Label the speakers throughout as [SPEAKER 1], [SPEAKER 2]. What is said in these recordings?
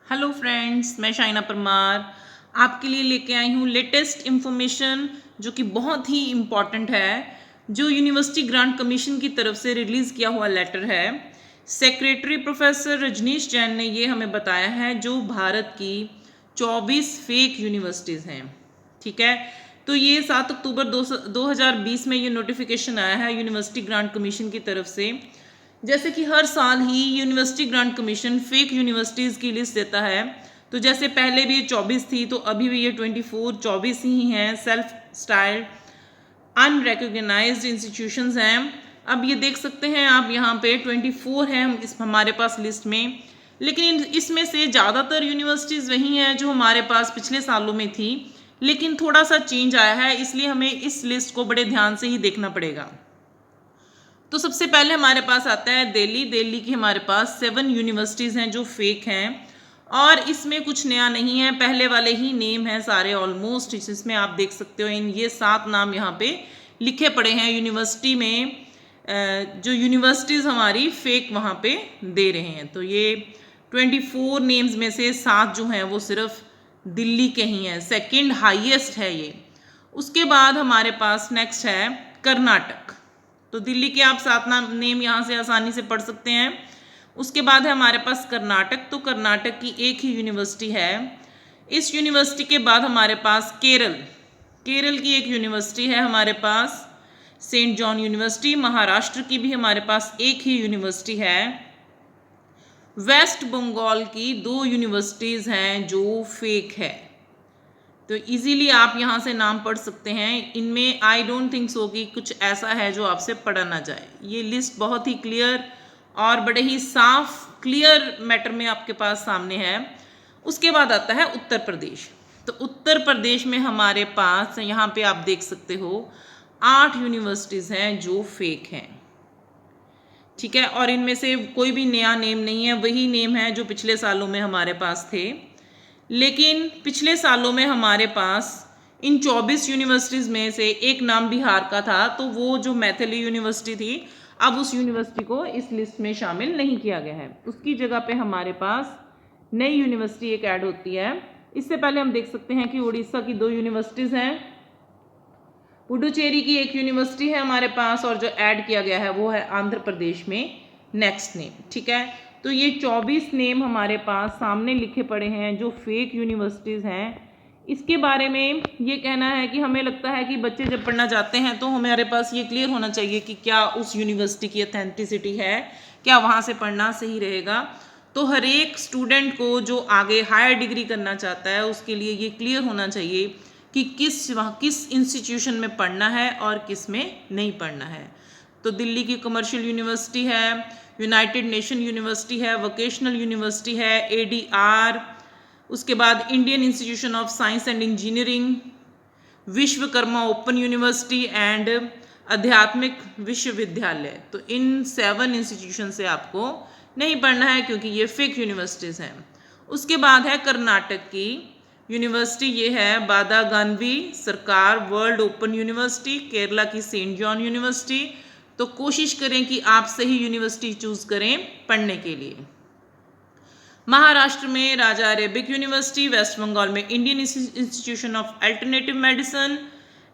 [SPEAKER 1] Hello friends, मैं शाइना परमार आपके लिए लेके आई हूँ लेटेस्ट इन्फॉर्मेशन जो कि बहुत ही इम्पॉर्टेंट है। जो यूनिवर्सिटी ग्रांट कमीशन की तरफ से रिलीज़ किया हुआ लेटर है, सेक्रेटरी प्रोफेसर रजनीश जैन ने ये हमें बताया है जो भारत की 24 फेक यूनिवर्सिटीज़ हैं। ठीक है, तो ये 7 अक्टूबर 2020 में ये नोटिफिकेशन आया है यूनिवर्सिटी ग्रांट कमीशन की तरफ से। जैसे कि हर साल ही university grant commission fake universities की लिस्ट देता है। तो जैसे पहले भी 24 थी, तो अभी भी ये 24 ही हैं सेल्फ स्टाइल्ड अनरिकॉग्नाइज्ड इंस्टीट्यूशंस हैं। अब ये देख सकते हैं आप, यहाँ पे 24 हैं इस हमारे पास लिस्ट में, लेकिन इसमें से ज़्यादातर यूनिवर्सिटीज़ वही हैं जो हमारे पास पिछले सालों में थी, लेकिन थोड़ा सा चेंज आया है, इसलिए हमें इस लिस्ट को बड़े ध्यान से ही देखना पड़ेगा। तो सबसे पहले हमारे पास आता है दिल्ली की हमारे पास 7 यूनिवर्सिटीज़ हैं जो फेक हैं, और इसमें कुछ नया नहीं है, पहले वाले ही नेम हैं सारे ऑलमोस्ट। इसमें आप देख सकते हो ये 7 नाम यहाँ पे लिखे पड़े हैं यूनिवर्सिटी में, जो यूनिवर्सिटीज़ हमारी फेक वहाँ पे दे रहे हैं। तो ये 24 नेम्स में से 7 जो हैं वो सिर्फ दिल्ली के ही हैं, सेकेंड हाईएस्ट है ये। उसके बाद हमारे पास नेक्स्ट है कर्नाटक। तो दिल्ली के आप 7 नाम नेम यहाँ से आसानी से पढ़ सकते हैं। उसके बाद है हमारे पास कर्नाटक, तो कर्नाटक की एक ही यूनिवर्सिटी है। इस यूनिवर्सिटी के बाद हमारे पास केरल की एक यूनिवर्सिटी है हमारे पास, सेंट जॉन यूनिवर्सिटी। महाराष्ट्र की भी हमारे पास एक ही यूनिवर्सिटी है। वेस्ट बंगाल की 2 यूनिवर्सिटीज़ हैं जो फेक है। तो इजीली आप यहाँ से नाम पढ़ सकते हैं। इनमें आई डोंट थिंक सो कि कुछ ऐसा है जो आपसे पढ़ा ना जाए। ये लिस्ट बहुत ही क्लियर और बड़े ही साफ क्लियर मैटर में आपके पास सामने है। उसके बाद आता है उत्तर प्रदेश। तो उत्तर प्रदेश में हमारे पास यहाँ पे आप देख सकते हो 8 यूनिवर्सिटीज़ हैं जो फेक हैं। ठीक है, और इनमें से कोई भी नया नेम नहीं है, वही नेम है जो पिछले सालों में हमारे पास थे। लेकिन पिछले सालों में हमारे पास इन 24 यूनिवर्सिटीज़ में से एक नाम बिहार का था, तो वो जो मैथिली यूनिवर्सिटी थी, अब उस यूनिवर्सिटी को इस लिस्ट में शामिल नहीं किया गया है। उसकी जगह पे हमारे पास नई यूनिवर्सिटी एक ऐड होती है। इससे पहले हम देख सकते हैं कि उड़ीसा की 2 यूनिवर्सिटीज़ हैं, पुडुचेरी की एक यूनिवर्सिटी है हमारे पास, और जो ऐड किया गया है वो है आंध्र प्रदेश में नेक्स्ट नेम। ठीक है, तो ये 24 नेम हमारे पास सामने लिखे पड़े हैं जो फेक यूनिवर्सिटीज़ हैं। इसके बारे में ये कहना है कि हमें लगता है कि बच्चे जब पढ़ना चाहते हैं तो हमारे पास ये क्लियर होना चाहिए कि क्या उस यूनिवर्सिटी की ऑथेंटिसिटी है, क्या वहाँ से पढ़ना सही रहेगा। तो हर एक स्टूडेंट को जो आगे हायर डिग्री करना चाहता है उसके लिए ये क्लियर होना चाहिए कि किस इंस्टीट्यूशन में पढ़ना है और किस में नहीं पढ़ना है। तो दिल्ली की कमर्शियल यूनिवर्सिटी है, यूनाइटेड नेशन यूनिवर्सिटी है, वोकेशनल यूनिवर्सिटी है, ADR, उसके बाद Indian institution of science and engineering, Vishwakarma open university and आध्यात्मिक विश्वविद्यालय। तो इन 7 इंस्टीट्यूशन से आपको नहीं पढ़ना है क्योंकि ये फेक यूनिवर्सिटीज़ हैं। उसके बाद है कर्नाटक की यूनिवर्सिटी, ये है बादागानवी सरकार वर्ल्ड ओपन यूनिवर्सिटी, केरला की सेंट जॉन यूनिवर्सिटी। तो कोशिश करें कि आप सही यूनिवर्सिटी चूज करें पढ़ने के लिए। महाराष्ट्र में राजा अरेबिक यूनिवर्सिटी, वेस्ट बंगाल में Indian institution of alternative medicine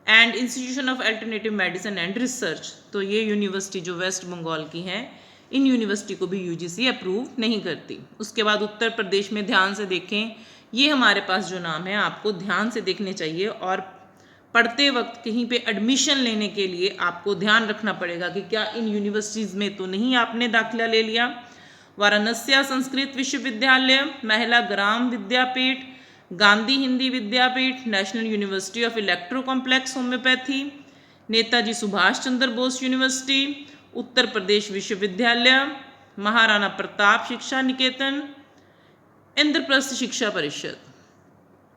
[SPEAKER 1] and institution of alternative medicine and research. तो ये यूनिवर्सिटी जो वेस्ट बंगाल की है, इन यूनिवर्सिटी को भी UGC अप्रूव नहीं करती। उसके बाद उत्तर प्रदेश में ध्यान से देखें, ये हमारे पास जो नाम है आपको ध्यान से देखने चाहिए, और पढ़ते वक्त कहीं पे एडमिशन लेने के लिए आपको ध्यान रखना पड़ेगा कि क्या इन यूनिवर्सिटीज़ में तो नहीं आपने दाखिला ले लिया। Varanasi Sanskrit Vishwavidyalaya, Mahila Gram Vidyapeeth, Gandhi Hindi Vidyapeeth, national university of electro complex homeopathy, Netaji Subhash Chandra Bose university, Uttar Pradesh Vishwavidyalaya, Maharana Pratap शिक्षा निकेतन, इंद्रप्रस्थ शिक्षा परिषद।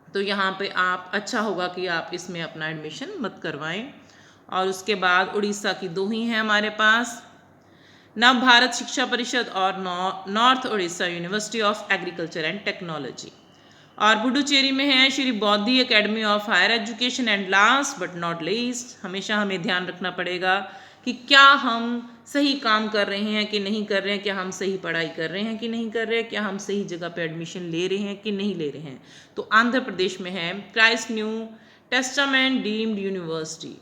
[SPEAKER 1] तो यहाँ पे आप अच्छा होगा कि आप इसमें अपना एडमिशन मत करवाएं। और उसके बाद उड़ीसा की 2 ही हैं हमारे पास, नव भारत शिक्षा परिषद और north Orissa university of agriculture and technology. और पुडुचेरी में है Shri Bodhi academy of higher education. And last but not least, हमेशा हमें ध्यान रखना पड़ेगा कि क्या हम सही काम कर रहे हैं कि नहीं कर रहे हैं, क्या हम सही पढ़ाई कर रहे हैं कि नहीं कर रहे हैं, क्या हम सही जगह पे एडमिशन ले रहे हैं कि नहीं ले रहे हैं। तो आंध्र प्रदेश में है Christ new testament deemed university.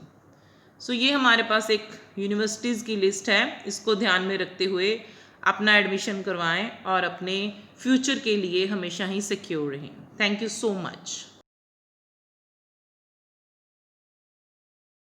[SPEAKER 1] So ये हमारे पास एक यूनिवर्सिटीज़ की लिस्ट है, इसको ध्यान में रखते हुए अपना एडमिशन करवाएं और अपने फ्यूचर के लिए हमेशा ही सिक्योर रहें। Thank you so much.